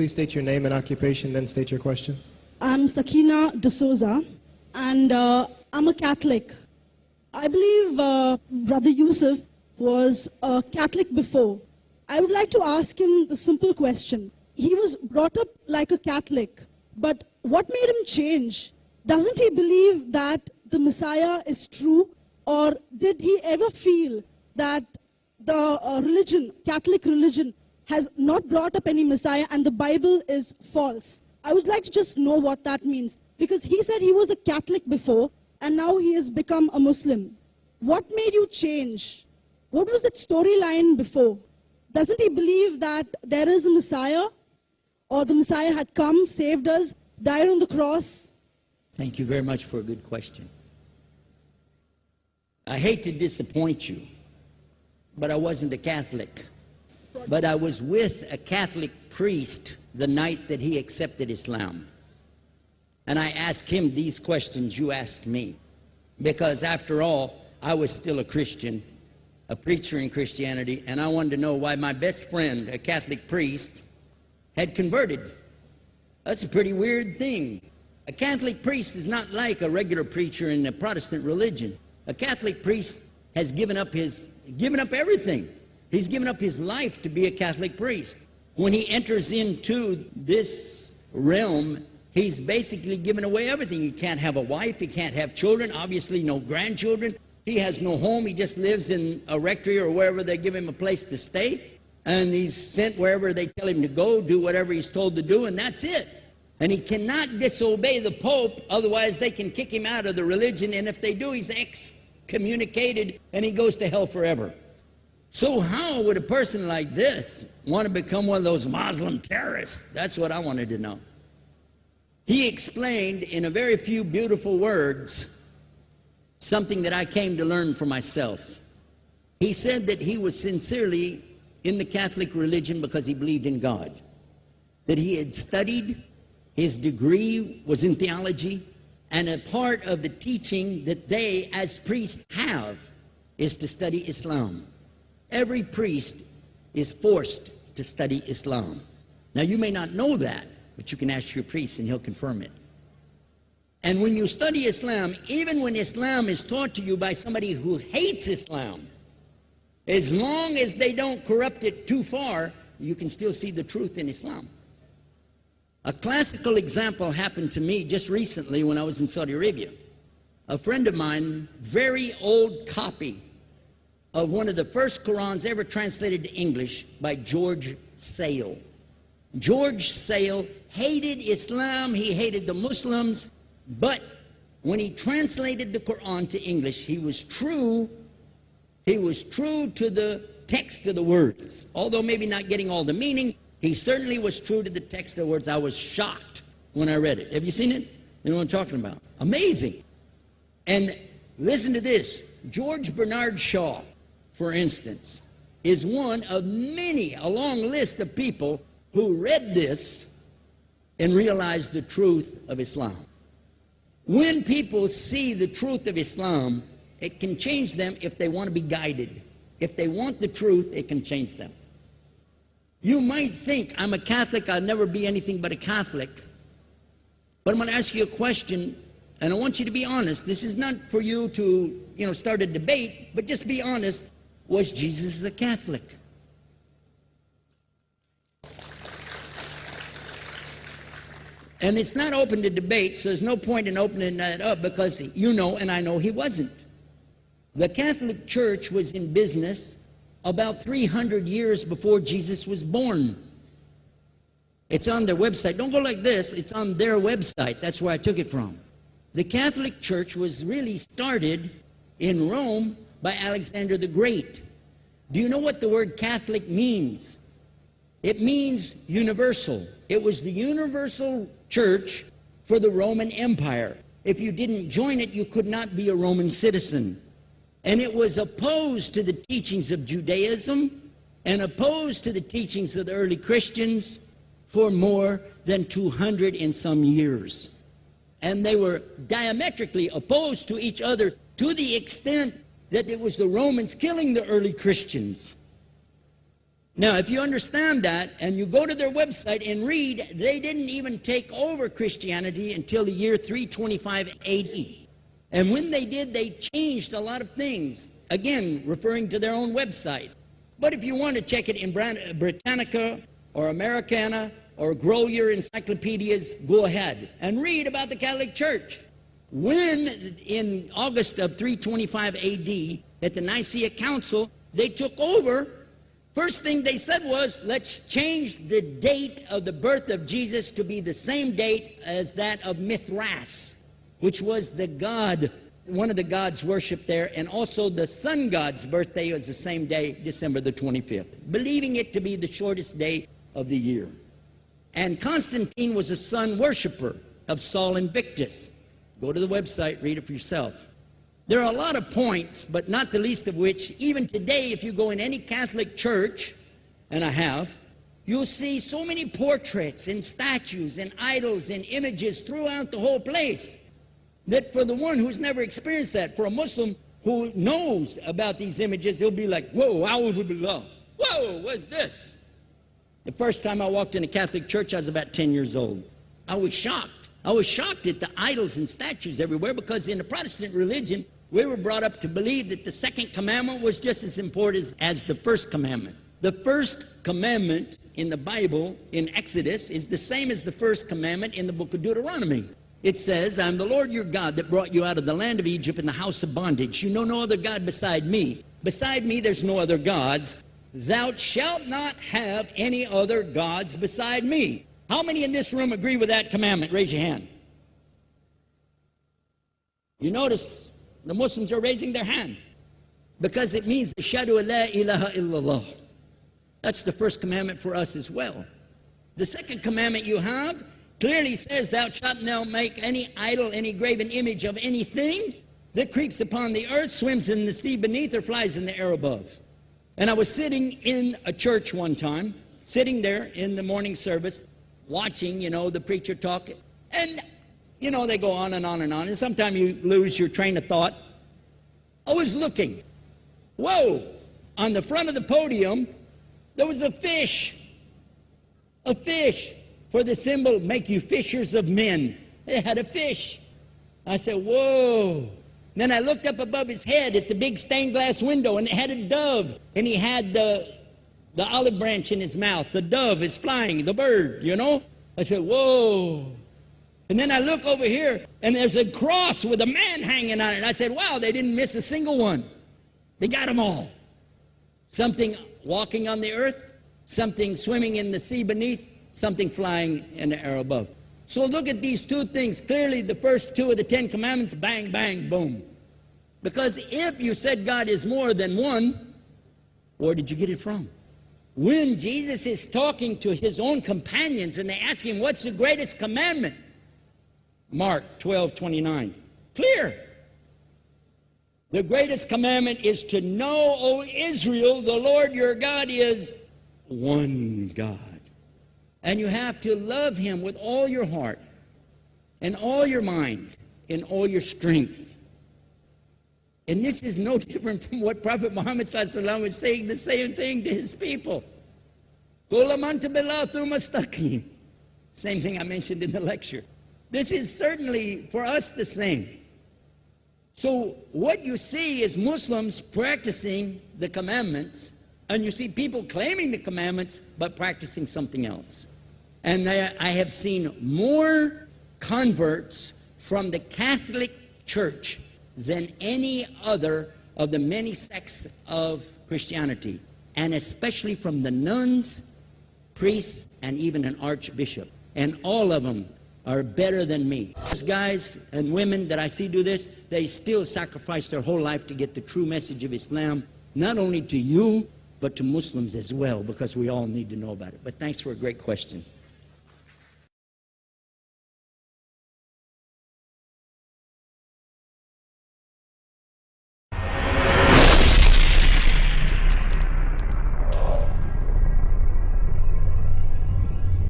Please state your name and occupation, then state your question. I'm Sakina D'Souza, and I'm a Catholic. I believe Brother Yusuf was a Catholic before. I would like to ask him the simple question. He was brought up like a Catholic, but what made him change? Doesn't he believe that the Messiah is true, or did he ever feel that the Catholic religion, has not brought up any Messiah and the Bible is false? I would like to just know what that means, because he said he was a Catholic before and now he has become a Muslim. What made you change? What was that storyline before? Doesn't he believe that there is a Messiah, or the Messiah had come, saved us, died on the cross? Thank you very much for a good question. I hate to disappoint you, but I wasn't a Catholic. But I was with a Catholic priest the night that he accepted Islam. And I asked him these questions you asked me. Because after all, I was still a Christian, a preacher in Christianity, and I wanted to know why my best friend, a Catholic priest, had converted. That's a pretty weird thing. A Catholic priest is not like a regular preacher in the Protestant religion. A Catholic priest has given up everything. He's given up his life to be a Catholic priest. When he enters into this realm, he's basically given away everything. He can't have a wife, he can't have children, obviously no grandchildren. He has no home, he just lives in a rectory or wherever they give him a place to stay. And he's sent wherever they tell him to go, do whatever he's told to do, and that's it. And he cannot disobey the Pope, otherwise they can kick him out of the religion, and if they do, he's excommunicated and he goes to hell forever. So how would a person like this want to become one of those Muslim terrorists? That's what I wanted to know. He explained in a very few beautiful words something that I came to learn for myself. He said that he was sincerely in the Catholic religion because he believed in God, that he had studied, his degree was in theology, and a part of the teaching that they as priests have is to study Islam. Every priest is forced to study Islam. Now you may not know that, but you can ask your priest and he'll confirm it. And when you study Islam, even when Islam is taught to you by somebody who hates Islam, as long as they don't corrupt it too far, you can still see the truth in Islam. A classical example happened to me just recently when I was in Saudi Arabia. A friend of mine, very old copy of one of the first Qurans ever translated to English by George Sale. George Sale hated Islam, he hated the Muslims, but when he translated the Quran to English, he was true to the text of the words. Although maybe not getting all the meaning, he certainly was true to the text of the words. I was shocked when I read it. Have you seen it? You know what I'm talking about? Amazing. And listen to this. George Bernard Shaw, for instance, is one of many, a long list of people who read this and realized the truth of Islam. When people see the truth of Islam, it can change them if they want to be guided. If they want the truth, it can change them. You might think, I'm a Catholic, I'll never be anything but a Catholic. But I'm going to ask you a question, and I want you to be honest. This is not for you to, start a debate, but just be honest. Was Jesus a Catholic? And it's not open to debate, so there's no point in opening that up, because you know and I know he wasn't. The Catholic Church was in business about 300 years before Jesus was born. It's on their website. Don't go like this. It's on their website. That's where I took it from. The Catholic Church was really started in Rome by Alexander the Great. Do you know what the word Catholic means? It means universal. It was the universal church for the Roman Empire. If you didn't join it, you could not be a Roman citizen. And it was opposed to the teachings of Judaism and opposed to the teachings of the early Christians for more than 200 and some years. And they were diametrically opposed to each other to the extent that it was the Romans killing the early Christians. Now, if you understand that, and you go to their website and read, they didn't even take over Christianity until the year 325 AD. And when they did, they changed a lot of things, again, referring to their own website. But if you want to check it in Britannica or Americana or grow your encyclopedias, go ahead and read about the Catholic Church. When, in August of 325 AD, at the Nicaea Council, they took over, first thing they said was, let's change the date of the birth of Jesus to be the same date as that of Mithras, which was the god, one of the gods worshipped there, and also the sun god's birthday was the same day, December the 25th, believing it to be the shortest day of the year. And Constantine was a sun worshiper of Saul Invictus. Go to the website, read it for yourself. There are a lot of points, but not the least of which, even today, if you go in any Catholic church, and I have, you'll see so many portraits and statues and idols and images throughout the whole place, that for the one who's never experienced that, for a Muslim who knows about these images, he'll be like, whoa, a'udhu billah. Whoa, what's this? The first time I walked in a Catholic church, I was about 10 years old. I was shocked. I was shocked at the idols and statues everywhere, because in the Protestant religion, we were brought up to believe that the second commandment was just as important as the first commandment. The first commandment in the Bible, in Exodus, is the same as the first commandment in the book of Deuteronomy. It says, I'm the Lord your God that brought you out of the land of Egypt in the house of bondage. You know no other God beside me. Beside me there's no other gods. Thou shalt not have any other gods beside me. How many in this room agree with that commandment? Raise your hand. You notice the Muslims are raising their hand, because it means Ashhadu la ilaha illallah. That's the first commandment for us as well. The second commandment you have clearly says, thou shalt not make any idol, any graven image of anything that creeps upon the earth, swims in the sea beneath, or flies in the air above. And I was sitting in a church one time, sitting there in the morning service, watching, the preacher talk, and they go on and on and on, and sometimes you lose your train of thought. I was looking. Whoa! On the front of the podium, there was a fish. A fish. For the symbol, make you fishers of men. They had a fish. I said, whoa. Then I looked up above his head at the big stained glass window, and it had a dove, and he had the olive branch in his mouth. The dove is flying, the bird, I said, whoa. And then I look over here, and there's a cross with a man hanging on it. And I said, wow, they didn't miss a single one. They got them all. Something walking on the earth, something swimming in the sea beneath, something flying in the air above. So look at these two things. Clearly, the first two of the 10 commandments, bang, bang, boom. Because if you said God is more than one, where did you get it from? When Jesus is talking to his own companions, and they ask him, what's the greatest commandment? Mark 12:29. Clear. The greatest commandment is to know, O Israel, the Lord your God is one God. And you have to love him with all your heart and all your mind and all your strength. And this is no different from what Prophet Muhammad ﷺ was saying, the same thing to his people. Same thing I mentioned in the lecture. This is certainly for us the same. So what you see is Muslims practicing the commandments, and you see people claiming the commandments but practicing something else. And I have seen more converts from the Catholic Church than any other of the many sects of Christianity, and especially from the nuns, priests, and even an archbishop. And all of them are better than me. Those guys and women that I see do this, they still sacrifice their whole life to get the true message of Islam, not only to you, but to Muslims as well, because we all need to know about it. But thanks for a great question.